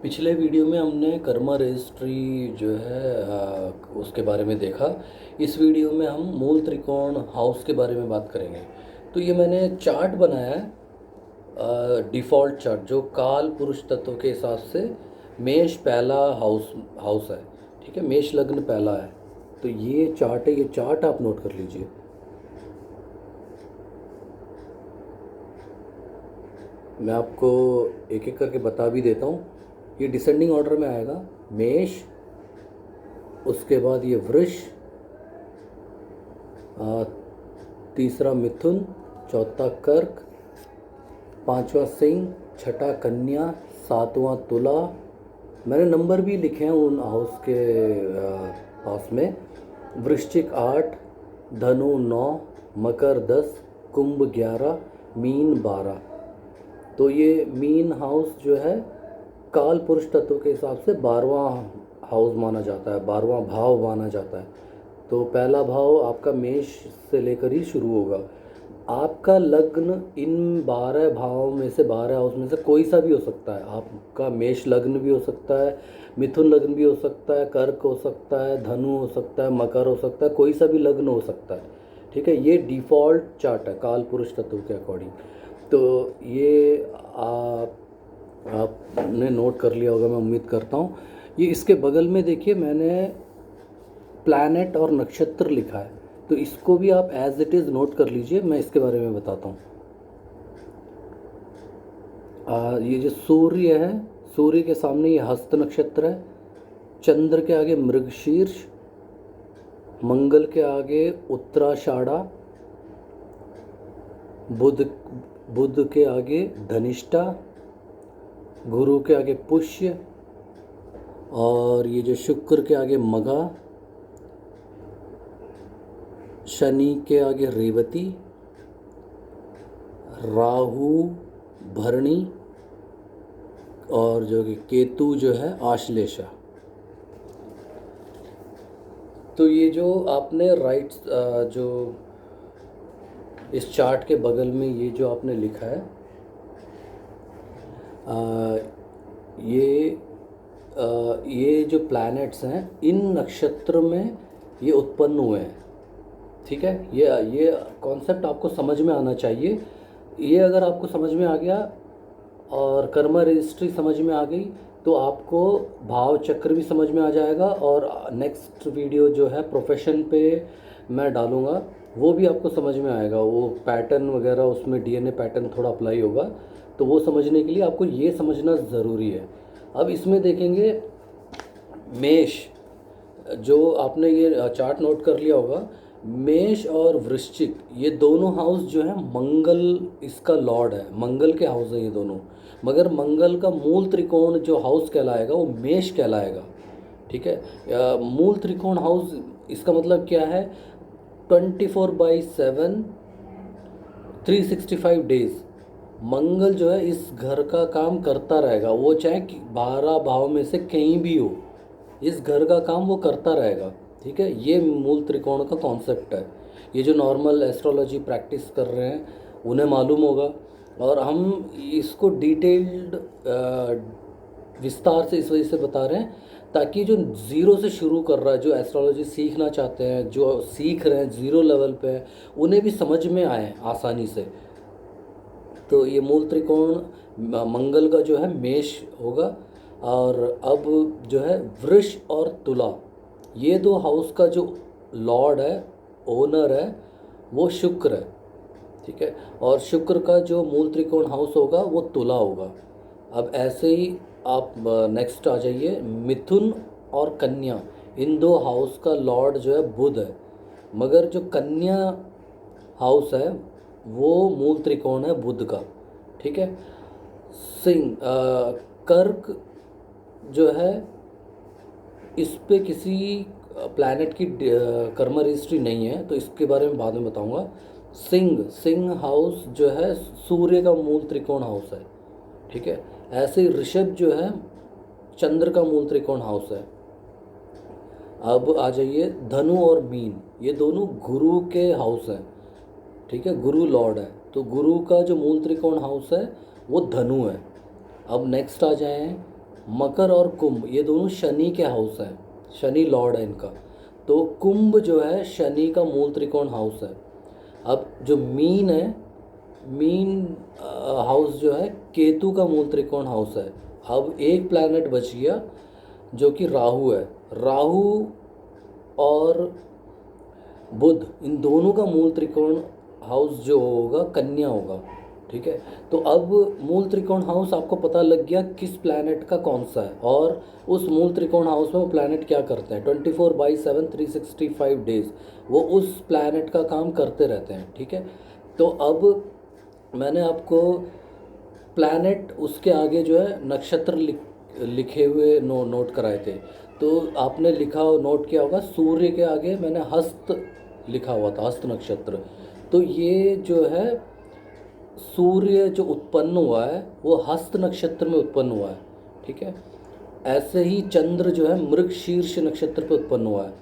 पिछले वीडियो में हमने कर्मा रजिस्ट्री जो है उसके बारे में देखा। इस वीडियो में हम मूल त्रिकोण हाउस के बारे में बात करेंगे। तो ये मैंने चार्ट बनाया है, डिफ़ॉल्ट चार्ट जो काल पुरुष तत्व के हिसाब से मेष पहला हाउस हाउस है। ठीक है, मेष लग्न पहला है। तो ये चार्ट है, ये चार्ट आप नोट कर लीजिए। मैं आपको एक एक करके बता भी देता हूँ। ये डिसेंडिंग ऑर्डर में आएगा। मेष, उसके बाद ये वृष, तीसरा मिथुन, चौथा कर्क, पांचवा सिंह, छठा कन्या, सातवां तुला। मैंने नंबर भी लिखे हैं उन हाउस के पास में। वृश्चिक 8, धनु 9, मकर 10, कुंभ 11, मीन 12। तो ये मीन हाउस जो है काल पुरुष तत्व के हिसाब से 12वां हाउस माना जाता है, 12वां भाव माना जाता है। तो पहला भाव आपका मेष से लेकर ही शुरू होगा। आपका लग्न इन 12 भावों में से, 12 हाउस में से कोई सा भी हो सकता है। आपका मेष लग्न भी हो सकता है, मिथुन लग्न भी हो सकता है, कर्क हो सकता है, धनु हो सकता है, मकर हो सकता है, कोई सा भी लग्न हो सकता है। ठीक है, ये डिफ़ॉल्ट चार्ट है काल पुरुष तत्व के अकॉर्डिंग। तो ये आपने नोट कर लिया होगा, मैं उम्मीद करता हूँ। ये इसके बगल में देखिए, मैंने प्लैनेट और नक्षत्र लिखा है, तो इसको भी आप एज इट इज़ नोट कर लीजिए। मैं इसके बारे में बताता हूँ। ये जो सूर्य है, सूर्य के सामने ये हस्त नक्षत्र है, चंद्र के आगे मृगशीर्ष, मंगल के आगे उत्तराषाढ़ा, बुध के आगे धनिष्ठा, गुरु के आगे पुष्य, और ये जो शुक्र के आगे मघा, शनि के आगे रेवती, राहु भरणी, और जो कि केतु जो है आश्लेषा। तो ये जो आपने राइट जो इस चार्ट के बगल में ये जो आपने लिखा है, ये जो प्लैनेट्स हैं इन नक्षत्र में ये उत्पन्न हुए हैं। ठीक है, ये कॉन्सेप्ट आपको समझ में आना चाहिए। ये अगर आपको समझ में आ गया और कर्मा रजिस्ट्री समझ में आ गई, तो आपको भाव चक्र भी समझ में आ जाएगा। और नेक्स्ट वीडियो जो है प्रोफेशन पे मैं डालूँगा, वो भी आपको समझ में आएगा। वो पैटर्न वगैरह, उसमें डीएनए पैटर्न थोड़ा अप्लाई होगा, तो वो समझने के लिए आपको ये समझना ज़रूरी है। अब इसमें देखेंगे मेष, जो आपने ये चार्ट नोट कर लिया होगा, मेष और वृश्चिक ये दोनों हाउस जो है मंगल इसका लॉर्ड है, मंगल के हाउस हैं ये दोनों। मगर मंगल का मूल त्रिकोण जो हाउस कहलाएगा वो मेष कहलाएगा। ठीक है, मूल त्रिकोण हाउस इसका मतलब क्या है? 24/7 365 डेज मंगल जो है इस घर का काम करता रहेगा। वो चाहे 12 भाव में से कहीं भी हो, इस घर का काम वो करता रहेगा। ठीक है, ये मूल त्रिकोण का कॉन्सेप्ट है। ये जो नॉर्मल एस्ट्रोलॉजी प्रैक्टिस कर रहे हैं उन्हें मालूम होगा, और हम इसको डिटेल्ड विस्तार से इस वजह से बता रहे हैं ताकि जो ज़ीरो से शुरू कर रहा है, जो एस्ट्रोलॉजी सीखना चाहते हैं, जो सीख रहे हैं ज़ीरो लेवल पे हैं, उन्हें भी समझ में आए आसानी से। तो ये मूल त्रिकोण मंगल का जो है मेष होगा। और अब जो है वृष और तुला, ये दो हाउस का जो लॉर्ड है, ओनर है, वो शुक्र है। ठीक है, और शुक्र का जो मूल त्रिकोण हाउस होगा वो तुला होगा। अब ऐसे ही आप नेक्स्ट आ जाइए, मिथुन और कन्या, इन दो हाउस का लॉर्ड जो है बुध है, मगर जो कन्या हाउस है वो मूल त्रिकोण है बुध का। ठीक है, सिंह कर्क जो है इस पे किसी प्लैनेट की कर्मा रजिस्ट्री नहीं है, तो इसके बारे में बाद में बताऊंगा। सिंह हाउस जो है सूर्य का मूल त्रिकोण हाउस है। ठीक है, ऐसे ही ऋषभ जो है चंद्र का मूल त्रिकोण हाउस है। अब आ जाइए धनु और मीन, ये दोनों गुरु के हाउस हैं। ठीक है, गुरु लॉर्ड है, तो गुरु का जो मूल त्रिकोण हाउस है वो धनु है। अब नेक्स्ट आ जाए मकर और कुंभ ये दोनों शनि के हाउस हैं, शनि लॉर्ड है इनका। तो कुंभ जो है शनि का मूल त्रिकोण हाउस है। अब जो मीन है, मीन हाउस जो है केतु का मूल त्रिकोण हाउस है। अब एक प्लैनेट बच गया जो कि राहु है। राहु और बुध इन दोनों का मूल त्रिकोण हाउस जो होगा कन्या होगा। ठीक है, तो अब मूल त्रिकोण हाउस आपको पता लग गया किस प्लैनेट का कौन सा है, और उस मूल त्रिकोण हाउस में वो प्लैनेट क्या करते हैं। 24/7 365 डेज वो उस प्लैनेट का काम करते रहते हैं। ठीक है, तो अब मैंने आपको प्लैनेट उसके आगे जो है नक्षत्र लिखे हुए नोट कराए थे। तो आपने लिखा नोट किया होगा सूर्य के आगे मैंने हस्त लिखा हुआ था, हस्त नक्षत्र। तो ये जो है सूर्य जो उत्पन्न हुआ है वो हस्त नक्षत्र में उत्पन्न हुआ है। ठीक है, ऐसे ही चंद्र जो है मृगशीर्ष नक्षत्र पे उत्पन्न हुआ है।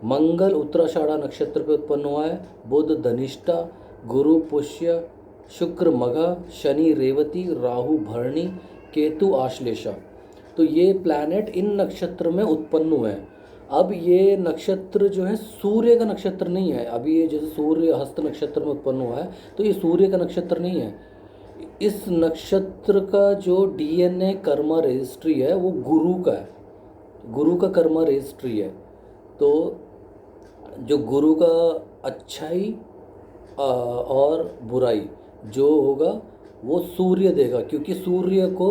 मंगल उत्तराषाढ़ा नक्षत्र पे उत्पन्न हुआ है। बुध धनिष्ठा, गुरु पुष्य, शुक्र मघा, शनि रेवती, राहु भरणी, केतु आश्लेषा। तो ये प्लैनेट इन नक्षत्र में उत्पन्न हुए हैं। अब ये नक्षत्र जो है सूर्य का नक्षत्र नहीं है। अभी ये जैसे सूर्य हस्त नक्षत्र में उत्पन्न हुआ है तो ये सूर्य का नक्षत्र नहीं है। इस नक्षत्र का जो डीएनए कर्मा रजिस्ट्री है वो गुरु का है, गुरु का कर्मा रजिस्ट्री है। तो जो गुरु का अच्छाई और बुराई जो होगा वो सूर्य देगा, क्योंकि सूर्य को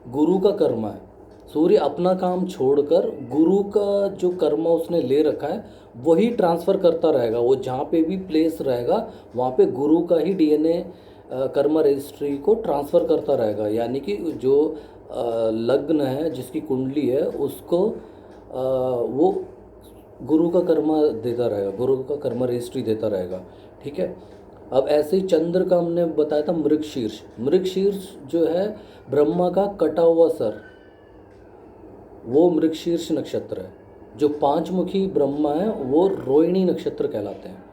गुरु का कर्म है। सूर्य अपना काम छोड़कर गुरु का जो कर्म उसने ले रखा है वही ट्रांसफ़र करता रहेगा। वो जहाँ पे भी प्लेस रहेगा वहाँ पे गुरु का ही डीएनए कर्म रजिस्ट्री को ट्रांसफ़र करता रहेगा। यानी कि जो लग्न है, जिसकी कुंडली है, उसको वो गुरु का कर्म देता रहेगा, गुरु का कर्म रजिस्ट्री देता रहेगा। ठीक है, अब ऐसे ही चंद्र का हमने बताया था मृगशीर्ष। मृगशीर्ष जो है ब्रह्मा का कटा हुआ सर, वो मृगशीर्ष नक्षत्र है। जो पांचमुखी ब्रह्मा है वो रोहिणी नक्षत्र कहलाते हैं।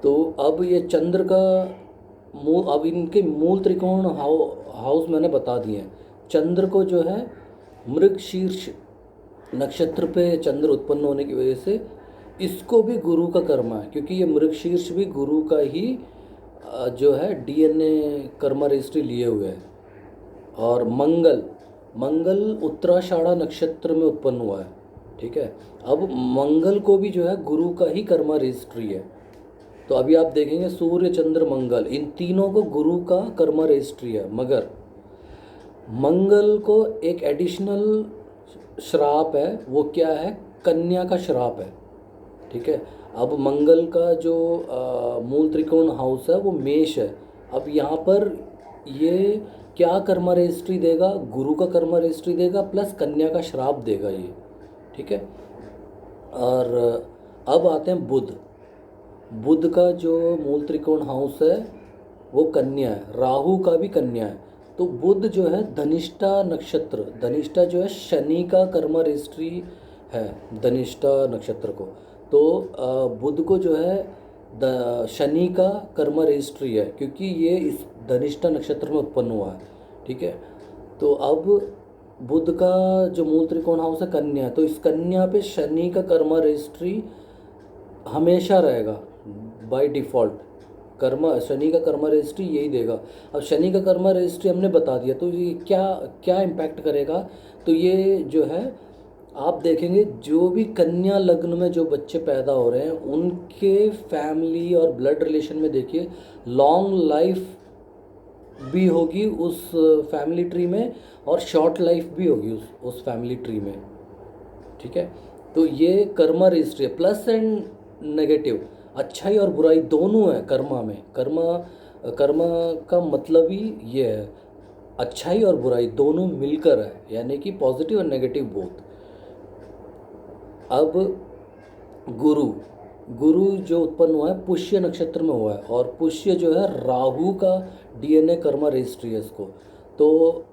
तो अब ये चंद्र का मूल, अब इनके मूल त्रिकोण हाउस मैंने बता दिए हैं। चंद्र को जो है मृगशीर्ष नक्षत्र पे चंद्र उत्पन्न होने की वजह से इसको भी गुरु का कर्म है, क्योंकि ये मृगशीर्ष भी गुरु का ही जो है डीएनए कर्म रजिस्ट्री लिए हुए है। और मंगल, मंगल उत्तराषाढ़ा नक्षत्र में उत्पन्न हुआ है। ठीक है, अब मंगल को भी जो है गुरु का ही कर्म रजिस्ट्री है। तो अभी आप देखेंगे सूर्य चंद्र मंगल इन तीनों को गुरु का कर्म रजिस्ट्री है। मगर मंगल को एक एडिशनल श्राप है, वो क्या है, कन्या का श्राप है। ठीक है, अब मंगल का जो मूल त्रिकोण हाउस है वो मेष है। अब यहाँ पर ये क्या कर्म रजिस्ट्री देगा, गुरु का कर्म रजिस्ट्री देगा प्लस कन्या का श्राप देगा ये। ठीक है, और अब आते हैं बुध। बुध का जो मूल त्रिकोण हाउस है वो कन्या है, राहु का भी कन्या है। तो बुध जो है धनिष्ठा नक्षत्र, धनिष्ठा जो है शनि का कर्म रजिस्ट्री है धनिष्ठा नक्षत्र को। तो बुध को जो है शनि का कर्म रजिस्ट्री है, क्योंकि ये इस धनिष्ठा नक्षत्र में उत्पन्न हुआ है। ठीक है, तो अब बुध का जो मूल त्रिकोण हाउस है कन्या, तो इस कन्या पे शनि का कर्म रजिस्ट्री हमेशा रहेगा बाय डिफ़ॉल्ट। कर्म शनि का कर्म रजिस्ट्री यही देगा। अब शनि का कर्म रजिस्ट्री हमने बता दिया, तो ये क्या क्या इम्पैक्ट करेगा। तो ये जो है आप देखेंगे जो भी कन्या लग्न में जो बच्चे पैदा हो रहे हैं उनके फैमिली और ब्लड रिलेशन में देखिए लॉन्ग लाइफ भी होगी उस फैमिली ट्री में, और शॉर्ट लाइफ भी होगी उस फैमिली ट्री में। ठीक है, तो ये कर्म रजिस्ट्री है, प्लस एंड नेगेटिव, अच्छाई और बुराई दोनों है कर्मा में। कर्मा का मतलब ही ये है, अच्छाई और बुराई दोनों मिलकर है, यानी कि पॉजिटिव और नेगेटिव बोथ। अब गुरु, गुरु जो उत्पन्न हुआ है पुष्य नक्षत्र में हुआ है, और पुष्य जो है राहु का डीएनए कर्म रजिस्ट्री है इसको। तो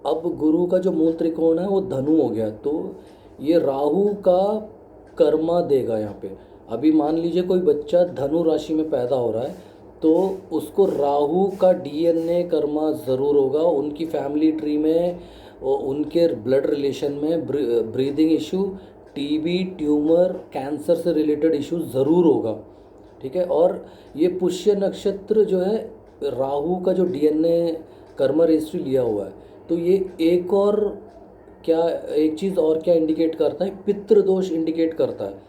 अब गुरु का जो मूल त्रिकोण है वो धनु हो गया, तो ये राहु का कर्मा देगा यहाँ पे। अभी मान लीजिए कोई बच्चा धनु राशि में पैदा हो रहा है तो उसको राहु का डीएनए कर्मा ज़रूर होगा। उनकी फैमिली ट्री में और उनके ब्लड रिलेशन में breathing issue, TB, tumour, cancer से रिलेटेड इशू ज़रूर होगा। ठीक है। और ये पुष्य नक्षत्र जो है, राहु का जो डीएनए कर्म रजिस्ट्री लिया हुआ है, तो ये एक और क्या, एक चीज़ और क्या इंडिकेट करता है, पितृदोष इंडिकेट करता है।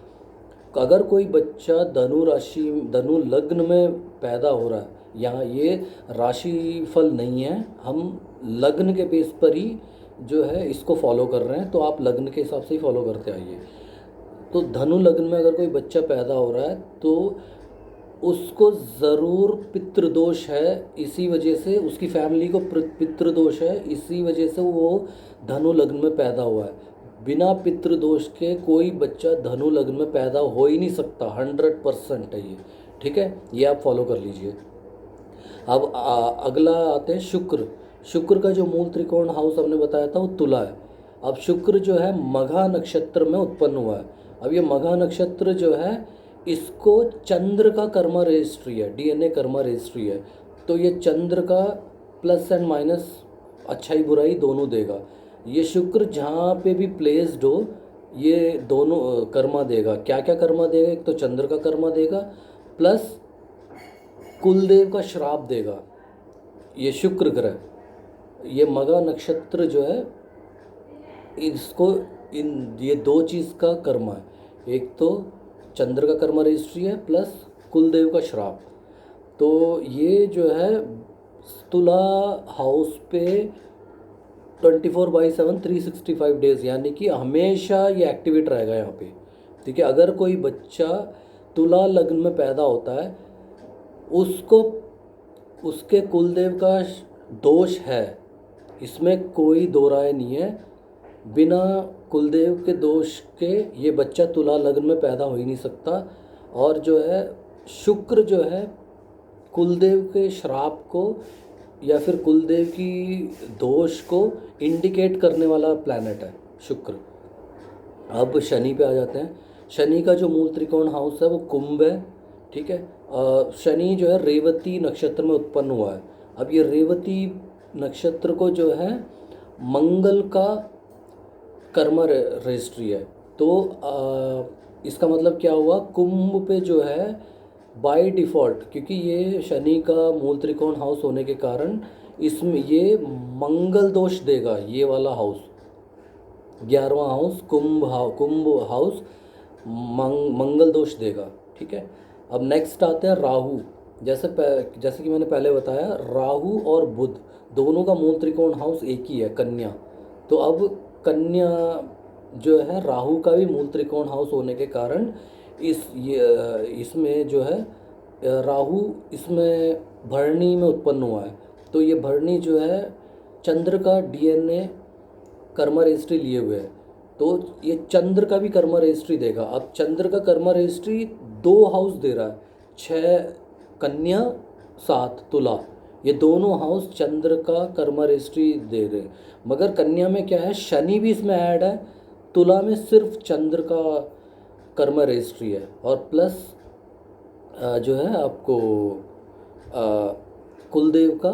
अगर कोई बच्चा धनु राशि, धनु लग्न में पैदा हो रहा है, यहाँ ये राशि फल नहीं है, हम लग्न के बेस पर ही जो है इसको फॉलो कर रहे हैं, तो आप लग्न के हिसाब से ही फॉलो करते आइए। तो धनु लग्न में अगर कोई बच्चा पैदा हो रहा है तो उसको ज़रूर पितृदोष है, इसी वजह से उसकी फैमिली को पितृदोष है, इसी वजह से वो धनु लग्न में पैदा हुआ है। बिना पितृदोष के कोई बच्चा धनु लग्न में पैदा हो ही नहीं सकता, 100% है ये। ठीक है, ये आप फॉलो कर लीजिए। अब अगला आते हैं शुक्र। शुक्र का जो मूल त्रिकोण हाउस हमने बताया था वो तुला है। अब शुक्र जो है मघा नक्षत्र में उत्पन्न हुआ है। अब ये मघा नक्षत्र जो है, इसको चंद्र का कर्मा रजिस्ट्री है, डीएनए कर्मा रजिस्ट्री है। तो ये चंद्र का प्लस एंड माइनस, अच्छाई बुराई दोनों देगा। ये शुक्र जहाँ पे भी प्लेस्ड हो, ये दोनों कर्मा देगा। क्या क्या कर्मा देगा, एक तो चंद्र का कर्मा देगा, प्लस कुलदेव का श्राप देगा। ये शुक्र ग्रह, ये मघा नक्षत्र जो है, इसको ये दो चीज़ का कर्मा है, एक तो चंद्र का कर्मा रजिस्ट्री है, प्लस कुलदेव का श्राप। तो ये जो है तुला हाउस पे 24/7 365 डेज, यानी कि हमेशा ये एक्टिवेट रहेगा यहाँ पे। ठीक है। अगर कोई बच्चा तुला लग्न में पैदा होता है, उसको उसके कुलदेव का दोष है, इसमें कोई दो राय नहीं है। बिना कुलदेव के दोष के ये बच्चा तुला लग्न में पैदा हो ही नहीं सकता। और जो है शुक्र जो है कुलदेव के श्राप को या फिर कुलदेव की दोष को इंडिकेट करने वाला प्लैनेट है शुक्र। अब शनि पे आ जाते हैं। शनि का जो मूल त्रिकोण हाउस है वो कुंभ है। ठीक है। शनि जो है रेवती नक्षत्र में उत्पन्न हुआ है। अब ये रेवती नक्षत्र को जो है मंगल का कर्म रजिस्ट्री है। तो इसका मतलब क्या हुआ, कुंभ पे जो है बाय डिफ़ॉल्ट, क्योंकि ये शनि का मूल त्रिकोण हाउस होने के कारण इसमें ये मंगल दोष देगा। ये वाला हाउस 11वां हाउस कुंभ हाउस मंगल दोष देगा। ठीक है। अब नेक्स्ट आते हैं राहु। जैसे कि मैंने पहले बताया, राहु और बुध दोनों का मूल त्रिकोण हाउस एक ही है, कन्या। तो अब कन्या जो है राहु का भी मूल त्रिकोण हाउस होने के कारण इसमें जो है राहु इसमें भरणी में उत्पन्न हुआ है। तो ये भरणी जो है चंद्र का डीएनए कर्म रजिस्ट्री लिए हुए है, तो ये चंद्र का भी कर्म रजिस्ट्री देगा। अब चंद्र का कर्म रजिस्ट्री 2 हाउस दे रहा है, 6 कन्या 7 तुला, ये दोनों हाउस चंद्र का कर्म रजिस्ट्री दे रहे हैं। मगर कन्या में क्या है, शनि भी इसमें ऐड है, तुला में सिर्फ चंद्र का कर्म रजिस्ट्री है, और प्लस जो है आपको कुलदेव का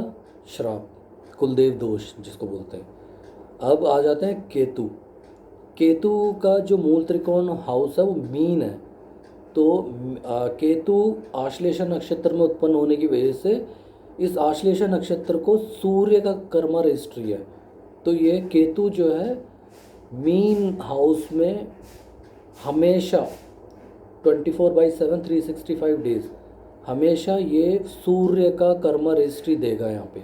श्राप, कुलदेव दोष जिसको बोलते हैं। अब आ जाते हैं केतु। केतु का जो मूल त्रिकोण हाउस है वो मीन है। तो केतु आश्लेषा नक्षत्र में उत्पन्न होने की वजह से इस आश्लेषा नक्षत्र को सूर्य का कर्म रजिस्ट्री है। तो ये केतु जो है मीन हाउस में हमेशा 24/7 365 डेज हमेशा ये सूर्य का कर्म रजिस्ट्री देगा यहाँ पे।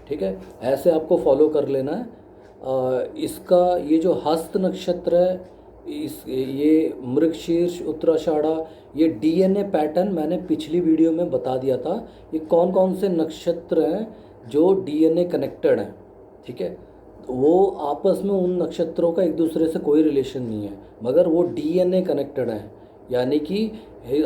ठीक है, ऐसे आपको फॉलो कर लेना है। इसका ये जो हस्त नक्षत्र है, ये मृगशीर्ष उत्तराषाढ़ा, ये डीएनए पैटर्न मैंने पिछली वीडियो में बता दिया था। ये कौन कौन से नक्षत्र हैं जो डीएनए कनेक्टेड हैं। ठीक है, वो आपस में उन नक्षत्रों का एक दूसरे से कोई रिलेशन नहीं है, मगर वो डीएनए कनेक्टेड हैं। यानी कि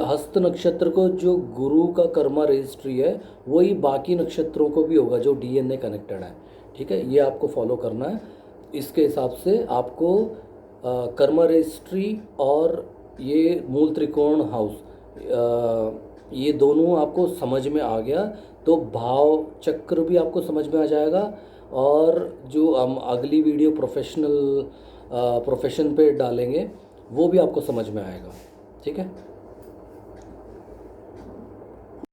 हस्त नक्षत्र को जो गुरु का कर्मा रजिस्ट्री है, वही बाकी नक्षत्रों को भी होगा जो डीएनए कनेक्टेड है। ठीक है, ये आपको फॉलो करना है। इसके हिसाब से आपको कर्मा रजिस्ट्री और ये मूल त्रिकोण हाउस, ये दोनों आपको समझ में आ गया तो भाव चक्र भी आपको समझ में आ जाएगा, और जो हम अगली वीडियो प्रोफेशन पे डालेंगे वो भी आपको समझ में आएगा। ठीक है।